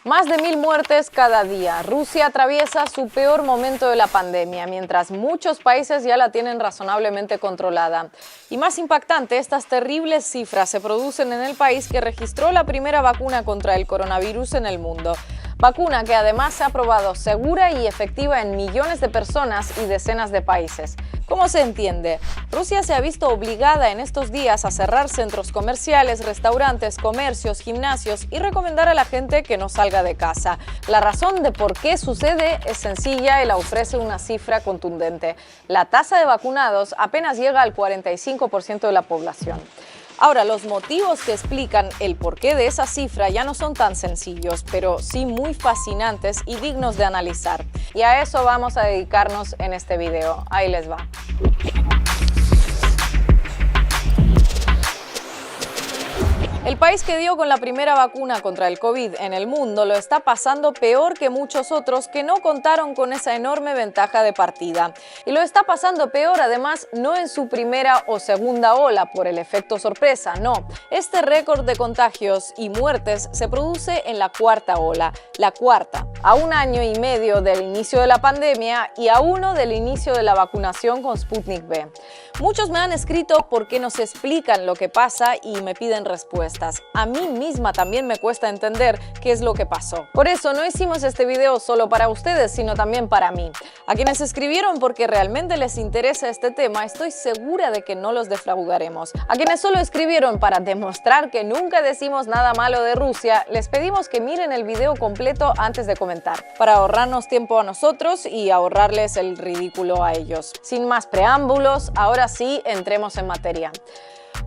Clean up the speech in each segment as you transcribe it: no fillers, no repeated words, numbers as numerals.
Más de 1000 muertes cada día. Rusia atraviesa su peor momento de la pandemia, mientras muchos países ya la tienen razonablemente controlada. Y más impactante, estas terribles cifras se producen en el país que registró la primera vacuna contra el coronavirus en el mundo. Vacuna que además se ha probado segura y efectiva en millones de personas y decenas de países. ¿Cómo se entiende? Rusia se ha visto obligada en estos días a cerrar centros comerciales, restaurantes, comercios, gimnasios y recomendar a la gente que no salga de casa. La razón de por qué sucede es sencilla y la ofrece una cifra contundente. La tasa de vacunados apenas llega al 45% de la población. Ahora, los motivos que explican el porqué de esa cifra ya no son tan sencillos, pero sí muy fascinantes y dignos de analizar. Y a eso vamos a dedicarnos en este video. Ahí les va. El país que dio con la primera vacuna contra el COVID en el mundo lo está pasando peor que muchos otros que no contaron con esa enorme ventaja de partida. Y lo está pasando peor, además, no en su primera o segunda ola por el efecto sorpresa, no. Este récord de contagios y muertes se produce en la cuarta ola, la cuarta, a 1 año y medio del inicio de la pandemia y a 1 del inicio de la vacunación con Sputnik V. Muchos me han escrito porque nos explican lo que pasa y me piden respuestas. A mí misma también me cuesta entender qué es lo que pasó. Por eso no hicimos este video solo para ustedes, sino también para mí. A quienes escribieron porque realmente les interesa este tema, estoy segura de que no los defraudaremos. A quienes solo escribieron para demostrar que nunca decimos nada malo de Rusia, les pedimos que miren el video completo antes de comentar, para ahorrarnos tiempo a nosotros y ahorrarles el ridículo a ellos. Sin más preámbulos, ahora sí, entremos en materia.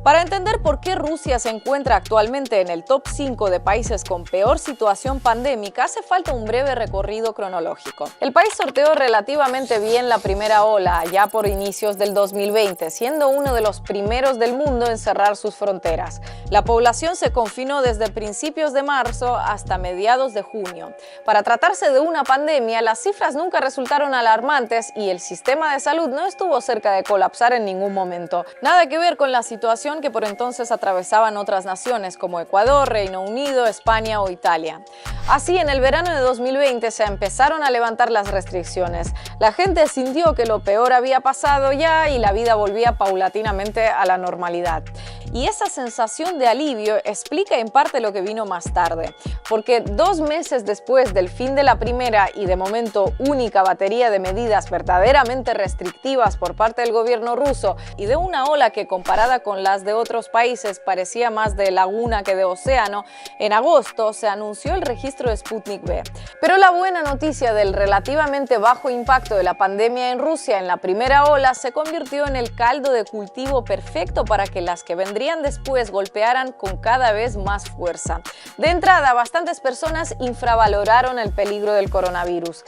Para entender por qué Rusia se encuentra actualmente en el top 5 de países con peor situación pandémica, hace falta un breve recorrido cronológico. El país sorteó relativamente bien la primera ola, ya por inicios del 2020, siendo uno de los primeros del mundo en cerrar sus fronteras. La población se confinó desde principios de marzo hasta mediados de junio. Para tratarse de una pandemia, las cifras nunca resultaron alarmantes y el sistema de salud no estuvo cerca de colapsar en ningún momento. Nada que ver con la situación que por entonces atravesaban otras naciones como Ecuador, Reino Unido, España o Italia. Así, en el verano de 2020 se empezaron a levantar las restricciones. La gente sintió que lo peor había pasado ya y la vida volvía paulatinamente a la normalidad. Y esa sensación de alivio explica en parte lo que vino más tarde, porque 2 meses después del fin de la primera y de momento única batería de medidas verdaderamente restrictivas por parte del gobierno ruso y de una ola que comparada con las de otros países parecía más de laguna que de océano, en agosto se anunció el registro de Sputnik V. Pero la buena noticia del relativamente bajo impacto de la pandemia en Rusia en la primera ola se convirtió en el caldo de cultivo perfecto para que las que vendrían después golpearan con cada vez más fuerza. De entrada, bastantes personas infravaloraron el peligro del coronavirus.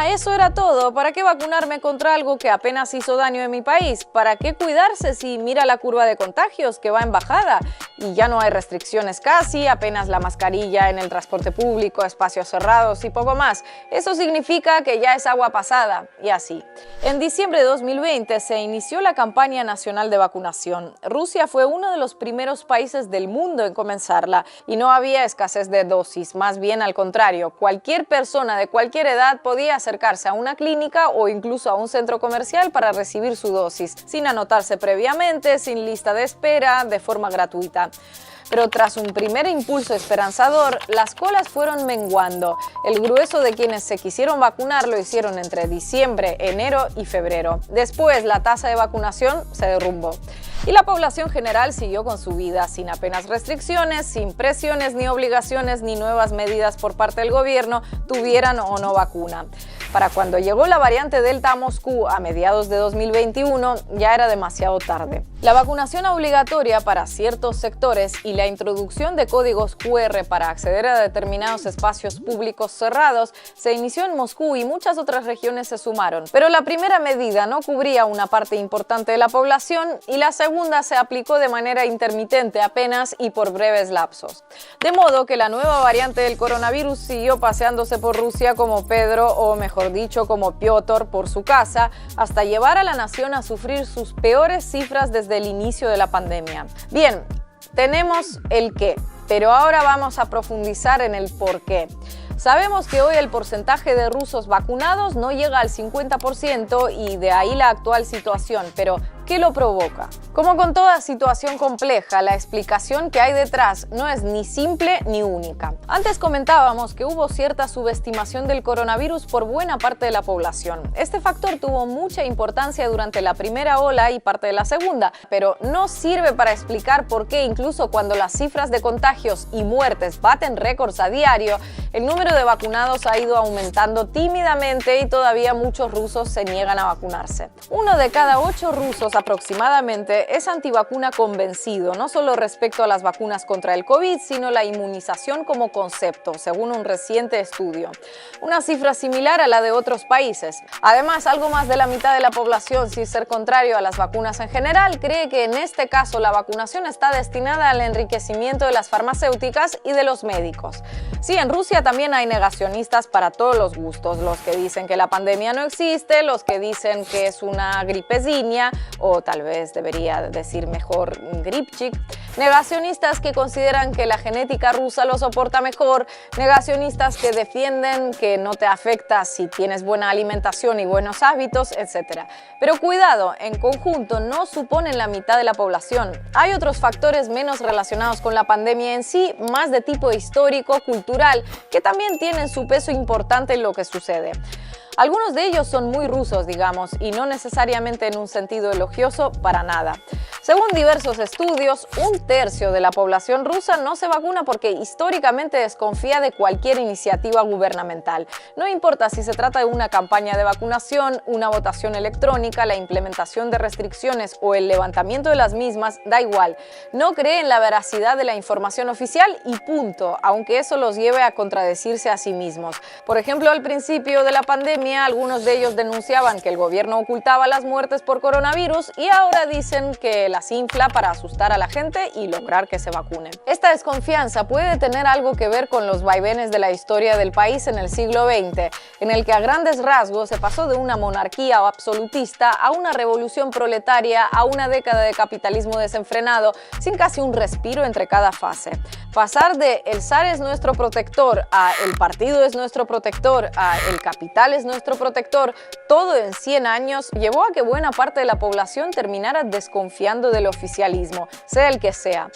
Eso era todo. ¿Para qué vacunarme contra algo que apenas hizo daño en mi país? ¿Para qué cuidarse si mira la curva de contagios que va en bajada? Y ya no hay restricciones casi, apenas la mascarilla en el transporte público, espacios cerrados y poco más. Eso significa que ya es agua pasada, y así. En diciembre de 2020 se inició la campaña nacional de vacunación. Rusia fue uno de los primeros países del mundo en comenzarla y no había escasez de dosis, más bien al contrario. Cualquier persona de cualquier edad podía acercarse a una clínica o incluso a un centro comercial para recibir su dosis, sin anotarse previamente, sin lista de espera, de forma gratuita. Pero tras un primer impulso esperanzador, las colas fueron menguando. El grueso de quienes se quisieron vacunar lo hicieron entre diciembre, enero y febrero. Después, la tasa de vacunación se derrumbó. Y la población general siguió con su vida, sin apenas restricciones, sin presiones ni obligaciones ni nuevas medidas por parte del gobierno, tuvieran o no vacuna. Para cuando llegó la variante Delta a Moscú a mediados de 2021, ya era demasiado tarde. La vacunación obligatoria para ciertos sectores y la introducción de códigos QR para acceder a determinados espacios públicos cerrados se inició en Moscú y muchas otras regiones se sumaron. Pero la primera medida no cubría una parte importante de la población y la segunda se aplicó de manera intermitente apenas y por breves lapsos. De modo que la nueva variante del coronavirus siguió paseándose por Rusia como Pedro, o mejor dicho, como Piotr por su casa, hasta llevar a la nación a sufrir sus peores cifras desde el inicio de la pandemia. Bien, tenemos el qué, pero ahora vamos a profundizar en el por qué. Sabemos que hoy el porcentaje de rusos vacunados no llega al 50% y de ahí la actual situación, pero ¿qué lo provoca? Como con toda situación compleja, la explicación que hay detrás no es ni simple ni única. Antes comentábamos que hubo cierta subestimación del coronavirus por buena parte de la población. Este factor tuvo mucha importancia durante la primera ola y parte de la segunda, pero no sirve para explicar por qué incluso cuando las cifras de contagios y muertes baten récords a diario, el número de vacunados ha ido aumentando tímidamente y todavía muchos rusos se niegan a vacunarse. 1 de cada 8 rusos aproximadamente es antivacuna convencido, no solo respecto a las vacunas contra el COVID, sino la inmunización como concepto, según un reciente estudio. Una cifra similar a la de otros países. Además, algo más de la mitad de la población, sin ser contrario a las vacunas en general, cree que en este caso la vacunación está destinada al enriquecimiento de las farmacéuticas y de los médicos. Sí, en Rusia también hay negacionistas para todos los gustos, los que dicen que la pandemia no existe, los que dicen que es una gripezinha, o tal vez debería decir mejor gripchik, negacionistas que consideran que la genética rusa lo soporta mejor, negacionistas que defienden que no te afecta si tienes buena alimentación y buenos hábitos, etc. Pero cuidado, en conjunto no suponen la mitad de la población. Hay otros factores menos relacionados con la pandemia en sí, más de tipo histórico, cultural, que también tienen su peso importante en lo que sucede. Algunos de ellos son muy rusos, digamos, y no necesariamente en un sentido elogioso para nada. Según diversos estudios, 1/3 de la población rusa no se vacuna porque históricamente desconfía de cualquier iniciativa gubernamental. No importa si se trata de una campaña de vacunación, una votación electrónica, la implementación de restricciones o el levantamiento de las mismas, da igual. No cree en la veracidad de la información oficial y punto, aunque eso los lleve a contradecirse a sí mismos. Por ejemplo, al principio de la pandemia, algunos de ellos denunciaban que el gobierno ocultaba las muertes por coronavirus y ahora dicen que las infla para asustar a la gente y lograr que se vacunen. Esta desconfianza puede tener algo que ver con los vaivenes de la historia del país en el siglo XX, en el que a grandes rasgos se pasó de una monarquía absolutista a una revolución proletaria, a una década de capitalismo desenfrenado, sin casi un respiro entre cada fase. Pasar de el zar es nuestro protector a el partido es nuestro protector a el capital es nuestro protector, todo en 100 años, llevó a que buena parte de la población terminara desconfiando del oficialismo, sea el que sea.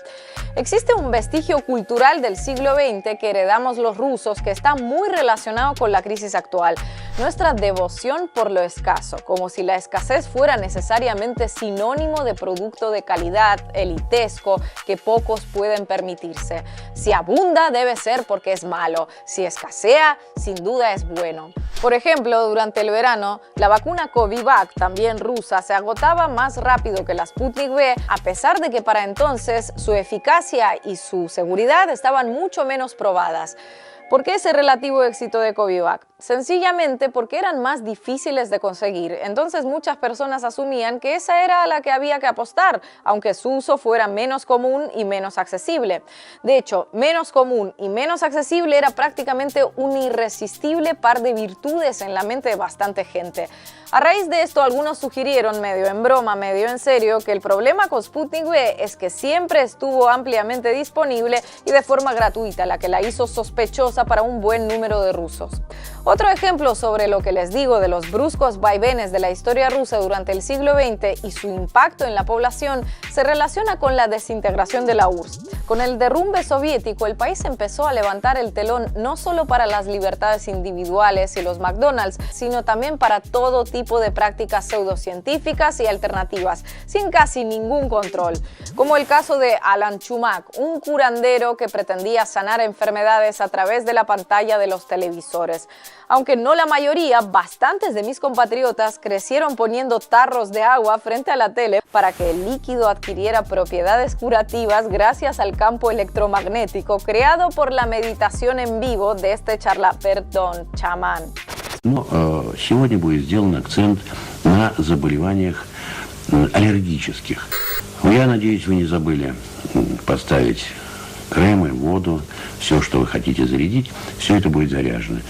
Existe un vestigio cultural del siglo XX que heredamos los rusos que está muy relacionado con la crisis actual. Nuestra devoción por lo escaso, como si la escasez fuera necesariamente sinónimo de producto de calidad, elitesco, que pocos pueden permitirse. Si abunda debe ser porque es malo, si escasea sin duda es bueno. Por ejemplo, durante el verano, la vacuna Covivac, también rusa, se agotaba más rápido que la Sputnik V, a pesar de que para entonces su eficacia y su seguridad estaban mucho menos probadas. ¿Por qué ese relativo éxito de Covivac? Sencillamente porque eran más difíciles de conseguir, entonces muchas personas asumían que esa era a la que había que apostar, aunque su uso fuera menos común y menos accesible. De hecho, menos común y menos accesible era prácticamente un irresistible par de virtudes en la mente de bastante gente. A raíz de esto, algunos sugirieron, medio en broma, medio en serio, que el problema con Sputnik V es que siempre estuvo ampliamente disponible y de forma gratuita, la que la hizo sospechosa para un buen número de rusos. Otro ejemplo sobre lo que les digo de los bruscos vaivenes de la historia rusa durante el siglo XX y su impacto en la población se relaciona con la desintegración de la URSS. Con el derrumbe soviético, el país empezó a levantar el telón no solo para las libertades individuales y los McDonald's, sino también para todo tipo de prácticas pseudocientíficas y alternativas, sin casi ningún control. Como el caso de Alan Chumak, un curandero que pretendía sanar enfermedades a través de la pantalla de los televisores. Aunque no la mayoría, bastantes de mis compatriotas crecieron poniendo tarros de agua frente a la tele para que el líquido adquiriera propiedades curativas gracias al campo electromagnético creado por la meditación en vivo de este chamán. Сегодня будет сделан акцент на заболеваниях аллергических. Я надеюсь, вы не забыли поставить кремы, воду, все, что вы хотите зарядить, все это будет заряжено.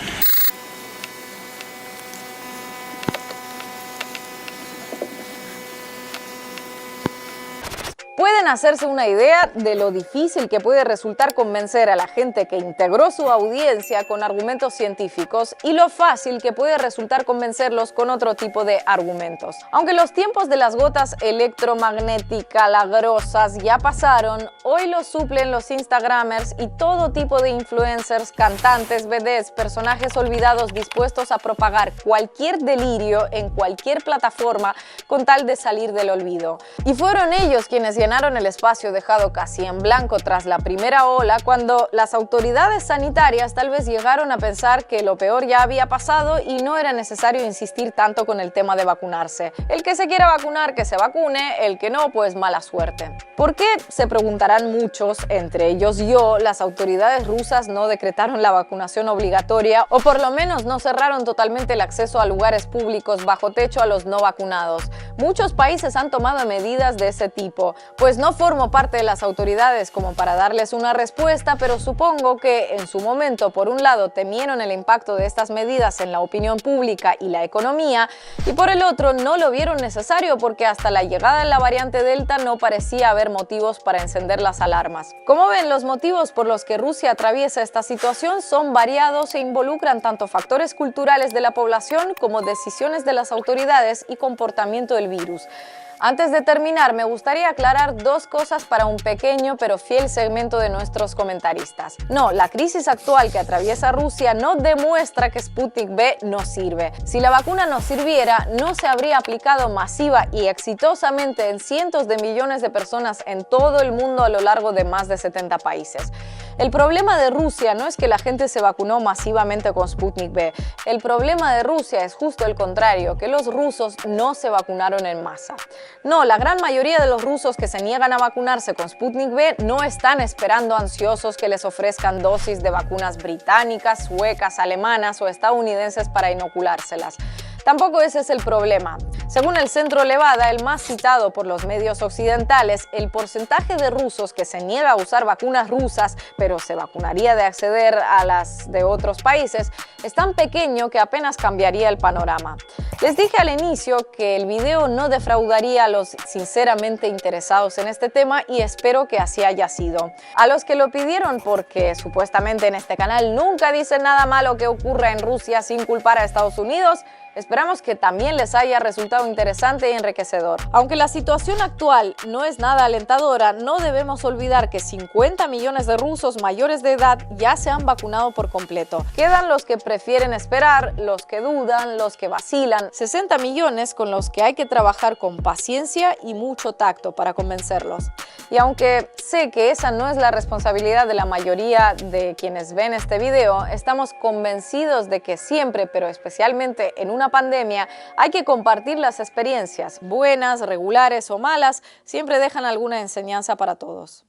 Pueden hacerse una idea de lo difícil que puede resultar convencer a la gente que integró su audiencia con argumentos científicos y lo fácil que puede resultar convencerlos con otro tipo de argumentos. Aunque los tiempos de las gotas electromagnéticas lagrosas ya pasaron, hoy los suplen los instagramers y todo tipo de influencers, cantantes, vedette, personajes olvidados dispuestos a propagar cualquier delirio en cualquier plataforma con tal de salir del olvido. Y fueron ellos quienes llenaron el espacio dejado casi en blanco tras la primera ola, cuando las autoridades sanitarias tal vez llegaron a pensar que lo peor ya había pasado y no era necesario insistir tanto con el tema de vacunarse. El que se quiera vacunar, que se vacune, el que no, pues mala suerte. ¿Por qué? Se preguntarán muchos, entre ellos yo, las autoridades rusas no decretaron la vacunación obligatoria o por lo menos no cerraron totalmente el acceso a lugares públicos bajo techo a los no vacunados. Muchos países han tomado medidas de ese tipo, pues no formo parte de las autoridades como para darles una respuesta, pero supongo que en su momento, por un lado, temieron el impacto de estas medidas en la opinión pública y la economía, y por el otro no lo vieron necesario porque hasta la llegada de la variante Delta no parecía haber motivos para encender las alarmas. Como ven, los motivos por los que Rusia atraviesa esta situación son variados e involucran tanto factores culturales de la población como decisiones de las autoridades y comportamiento del virus. Antes de terminar, me gustaría aclarar dos cosas para un pequeño pero fiel segmento de nuestros comentaristas. No, la crisis actual que atraviesa Rusia no demuestra que Sputnik V no sirve. Si la vacuna no sirviera, no se habría aplicado masiva y exitosamente en cientos de millones de personas en todo el mundo a lo largo de más de 70 países. El problema de Rusia no es que la gente se vacunó masivamente con Sputnik V. El problema de Rusia es justo el contrario, que los rusos no se vacunaron en masa. No, la gran mayoría de los rusos que se niegan a vacunarse con Sputnik V no están esperando ansiosos que les ofrezcan dosis de vacunas británicas, suecas, alemanas o estadounidenses para inoculárselas. Tampoco ese es el problema. Según el Centro Levada, el más citado por los medios occidentales, el porcentaje de rusos que se niega a usar vacunas rusas, pero se vacunaría de acceder a las de otros países, es tan pequeño que apenas cambiaría el panorama. Les dije al inicio que el video no defraudaría a los sinceramente interesados en este tema y espero que así haya sido. A los que lo pidieron porque supuestamente en este canal nunca dicen nada malo que ocurra en Rusia sin culpar a Estados Unidos, esperamos que también les haya resultado interesante y enriquecedor. Aunque la situación actual no es nada alentadora, no debemos olvidar que 50 millones de rusos mayores de edad ya se han vacunado por completo. Quedan los que prefieren esperar, los que dudan, los que vacilan. 60 millones con los que hay que trabajar con paciencia y mucho tacto para convencerlos. Y aunque sé que esa no es la responsabilidad de la mayoría de quienes ven este video, estamos convencidos de que siempre, pero especialmente en una pandemia, hay que compartir las experiencias, buenas, regulares o malas, siempre dejan alguna enseñanza para todos.